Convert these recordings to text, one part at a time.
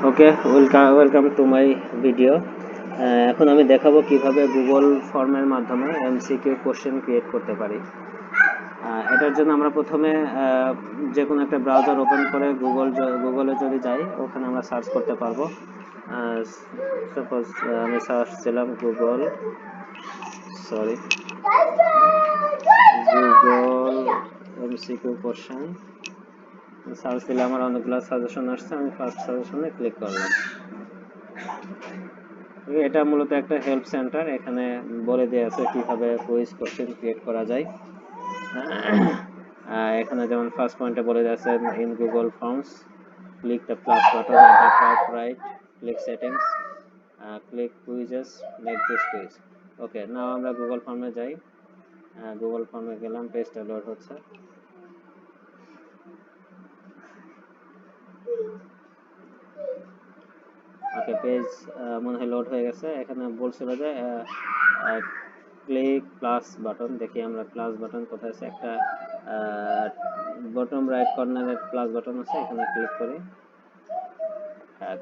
Okay, welcome to my video. এখন আমি দেখাবো কিভাবে গুগল ফর্মের মাধ্যমে এমসিকিউ কোশ্চেন ক্রিয়েট করতে পারি। এটার জন্য আমরা প্রথমে যে কোনো একটা ব্রাউজার ওপেন করে গুগলে যদি যাই, ওখানে আমরা সার্চ করতে পারবো। সাপোজ আমি সার্চ দিলাম গুগল এমসিকিউ কোশ্চেন, সার্চ দিলে আমার অনেকগুলো সাজেশন আসছে। আমি ফার্স্ট সাজেশনে ক্লিক করলাম। এটা মূলত একটা হেল্প সেন্টার। এখানে বলে দেওয়া আছে কিভাবে কুইজ কোশ্চেন ক্রিয়েট করা যায়। এখানে যেমন ফার্স্ট পয়েন্টে বলে দেওয়া আছে in Google forms click the plus button on the top right, click settings, click quizzes, make this quiz. Okay, now আমরা গুগল ফর্মে যাই। গুগল ফর্মে গেলাম, পেজটা লোড হচ্ছে। ওকে, পেজ মনে হয় লোড হয়ে গেছে। এখানে বলছিল যে ক্লিক প্লাস বাটন। দেখি আমরা প্লাস বাটন কোথায় আছে। একটা বটম রাইট কর্নারে প্লাস বাটন আছে, এখানে ক্লিক করি।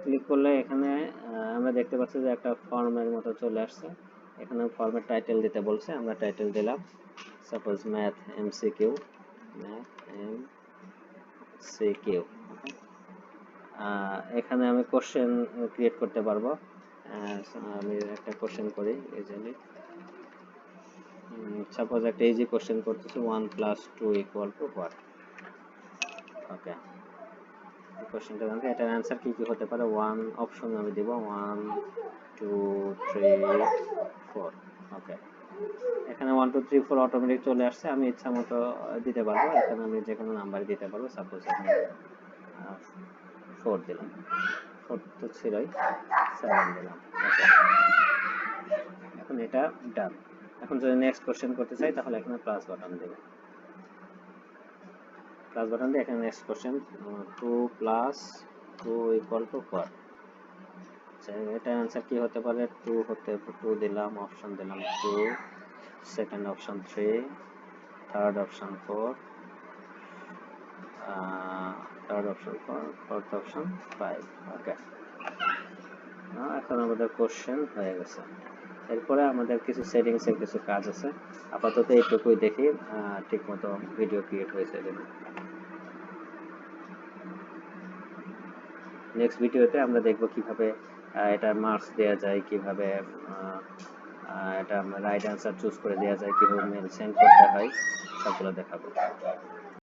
ক্লিক করলে এখানে আমরা দেখতে পাচ্ছি যে একটা ফর্মের মতো চলে আসছে। এখানে ফর্মের টাইটেল দিতে বলছে, আমরা টাইটেল দিলাম সাপোজ ম্যাথ এমসিকিউ। এখানে আমি কোশ্চেন ক্রিয়েট করতে পারবো। আমি একটা কোশ্চেন করি ইজিলি। সাপোজ একটা ইজি কোশ্চেন করতেছি, 1 + 2 = what? ওকে, কোশ্চেনটা জানতে এটার অ্যান্সার কি কি হতে পারে। 1 অপশন আমি দেব, 1 2 3 4। ওকে, এখানে 1 2 3 4 অটোমেটিক চলে আসছে। আমি ইচ্ছা মতো দিতে পারবো। এখানে আমি যে কোনো নাম্বার দিতে পারবো। সাপোজ আমি 4 দিলাম। 4 তো ছিলই, 7 দিলাম। ওকে, এখন এটা ডান। এখন যদি নেক্সট কোশ্চেন করতে চাই, তাহলে এখানে প্লাস বাটন দেব। প্লাস বাটন দিয়ে এখানে নেক্সট কোশ্চেন 2 + 2 = 4। আচ্ছা, এটা आंसर কি হতে পারে। 2 দিলাম, অপশন দিলাম 2, second option 3, third option 4, fourth option 5। ওকে, এখন আমাদের কোশ্চেন হয়ে গেছে। এরপরে আমাদের কিছু সেটিংসের কিছু কাজ আছে। আপাতত এইটুকুই দেখি, ঠিকমতো ভিডিও ক্রিয়েট হয়েছে কিনা। নেক্সট ভিডিওতে আমরা দেখব কিভাবে এটা মার্কস দেওয়া যায়, কিভাবে এটা রাইট অ্যান্সার চুজ করে দেওয়া যায়, কিভাবে মেল সেন্ড করতে হয়, সবগুলো দেখাবো।